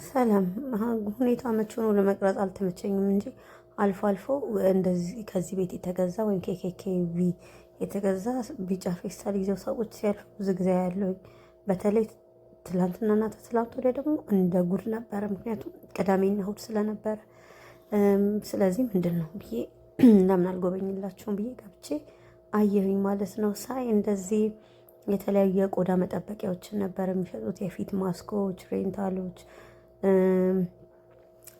ሰላም ሁኔታ መቼ ሆኖ ለመቅረጽ አልተመቸኝም እንጂ አልፎ አልፎ እንደዚህ ከዚህ ቤት የተገዛ ወይም ኬኬኬቪ የተገዛ ቢጫ ፌስታል ይዘው ሰዎች ሲያልፉ ብዙ ጊዜ ያለውኝ። በተለይ ትላንትናና ተትላንት ወዲያ ደግሞ እንደ ጉድ ነበረ። ምክንያቱም ቅዳሜና እሑድ ስለነበረ ስለዚህ ምንድን ነው ብዬ ለምን አልጎበኝላቸውም ብዬ ገብቼ አየሁኝ ማለት ነው። ሳይ እንደዚህ የተለያዩ የቆዳ መጠበቂያዎችን ነበር የሚሸጡት። የፊት ማስኮች፣ ሬንታሎች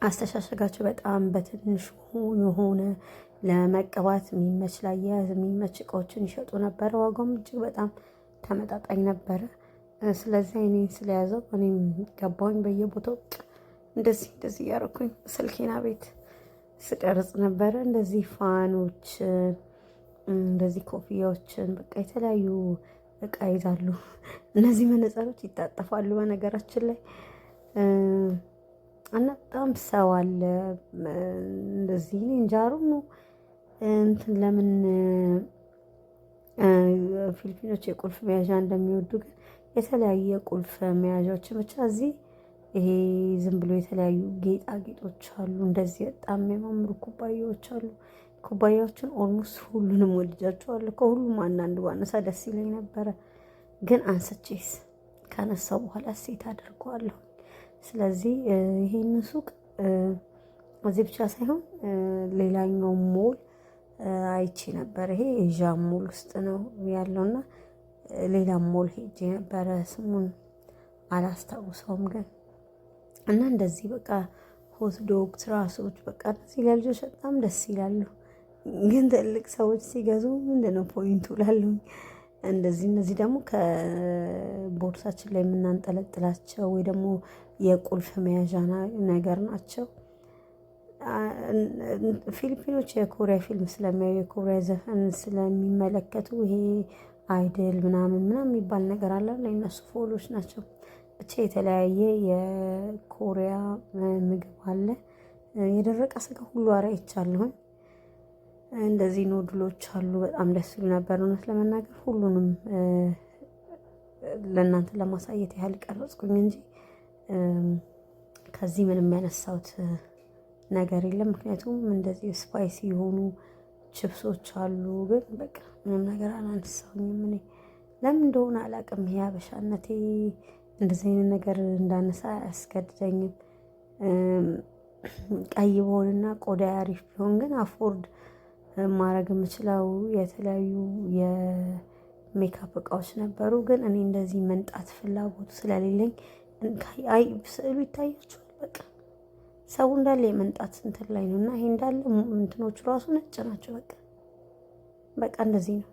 አስተሻሸጋቸው በጣም በትንሹ የሆነ ለመቀባት የሚመች ላያያዝ የሚመች እቃዎችን ይሸጡ ነበረ። ዋጋውም እጅግ በጣም ተመጣጣኝ ነበረ። ስለዚህ እኔን ስለያዘው እኔም ገባሁኝ በየቦታው እንደዚህ እንደዚህ እያደረኩኝ ስልኬና ቤት ስቀርጽ ነበረ። እንደዚህ ፋኖች፣ እንደዚህ ኮፍያዎችን በቃ የተለያዩ እቃ ይዛሉ። እነዚህ መነጽሮች ይታጠፋሉ በነገራችን ላይ እና በጣም ሰው አለ። እንደዚህ እኔ እንጃሩ ነው እንትን ለምን ፊሊፒኖች የቁልፍ መያዣ እንደሚወዱ ግን የተለያዩ የቁልፍ መያዣዎችን ብቻ እዚህ ይሄ ዝም ብሎ የተለያዩ ጌጣጌጦች አሉ። እንደዚህ በጣም የሚያማምሩ ኩባያዎች አሉ። ኩባያዎችን ኦልሞስት ሁሉንም ወድጃቸዋለሁ። ከሁሉም አንዳንድ ባነሳ ደስ ይለኝ ነበረ፣ ግን አንስቼስ ካነሳው በኋላ ሴት አደርገዋለሁ። ስለዚህ ይሄንን ሱቅ እዚህ ብቻ ሳይሆን ሌላኛው ሞል አይቼ ነበር። ይሄ ዣም ሞል ውስጥ ነው ያለውና ሌላ ሞል ሄጄ ነበረ፣ ስሙን አላስታውሰውም ግን እና እንደዚህ በቃ ሆት ዶግ ትራሶች በቃ እነዚህ ለልጆች በጣም ደስ ይላሉ። ግን ትልቅ ሰዎች ሲገዙ ምንድነው ፖይንቱ ላለሁ። እንደዚህ እነዚህ ደግሞ ከቦርሳችን ላይ የምናንጠለጥላቸው ወይ ደግሞ የቁልፍ መያዣ ነገር ናቸው። ፊሊፒኖች የኮሪያ ፊልም ስለሚያዩ የኮሪያ ዘፈን ስለሚመለከቱ ይሄ አይድል ምናምን የሚባል ነገር አለ። እነሱ ፎሎች ናቸው። ብቻ የተለያየ የኮሪያ ምግብ አለ። የደረቀ ስጋ ሁሉ አይቻለሁኝ። እንደዚህ ኑድሎች አሉ፣ በጣም ደስ ይሉ ነበር። እውነት ለመናገር ሁሉንም ለእናንተ ለማሳየት ያህል ቀረጽኩኝ እንጂ ከዚህ ምንም ያነሳሁት ነገር የለም። ምክንያቱም እንደዚህ ስፓይሲ የሆኑ ችፕሶች አሉ፣ ግን በቃ ምንም ነገር አላነሳሁኝም። እኔ ለምን እንደሆነ አላውቅም። ይሄ አበሻነቴ እንደዚህ አይነት ነገር እንዳነሳ አያስገድደኝም። ቀይ በሆንና ቆዳ አሪፍ ቢሆን ግን አፎርድ ማድረግ የምችለው የተለያዩ የሜካፕ እቃዎች ነበሩ። ግን እኔ እንደዚህ መንጣት ፍላጎቱ ስለሌለኝ አይ ስዕሉ ይታያችኋል። በቃ ሰው እንዳለ የመንጣት እንትን ላይ ነው እና ይሄ እንዳለ እንትኖቹ ራሱ ነጭ ናቸው። በቃ እንደዚህ ነው።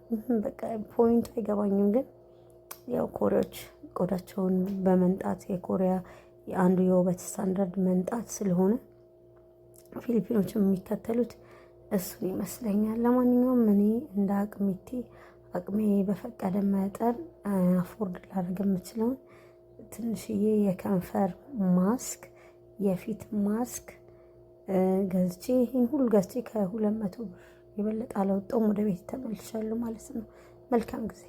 በቃ ፖይንቱ አይገባኝም። ግን ያው ኮሪያዎች ቆዳቸውን በመንጣት የኮሪያ የአንዱ የውበት ስታንዳርድ መንጣት ስለሆነ ፊሊፒኖችም የሚከተሉት እሱን ይመስለኛል። ለማንኛውም እኔ እንደ አቅሜ በፈቀደ መጠን አፎርድ ላደርግ የምችለውን ትንሽዬ የከንፈር ማስክ፣ የፊት ማስክ ገዝቼ ይህን ሁሉ ገዝቼ ከ200 ብር የበለጠ አላወጣሁም። ወደ ቤት ተመልሻለሁ ማለት ነው። መልካም ጊዜ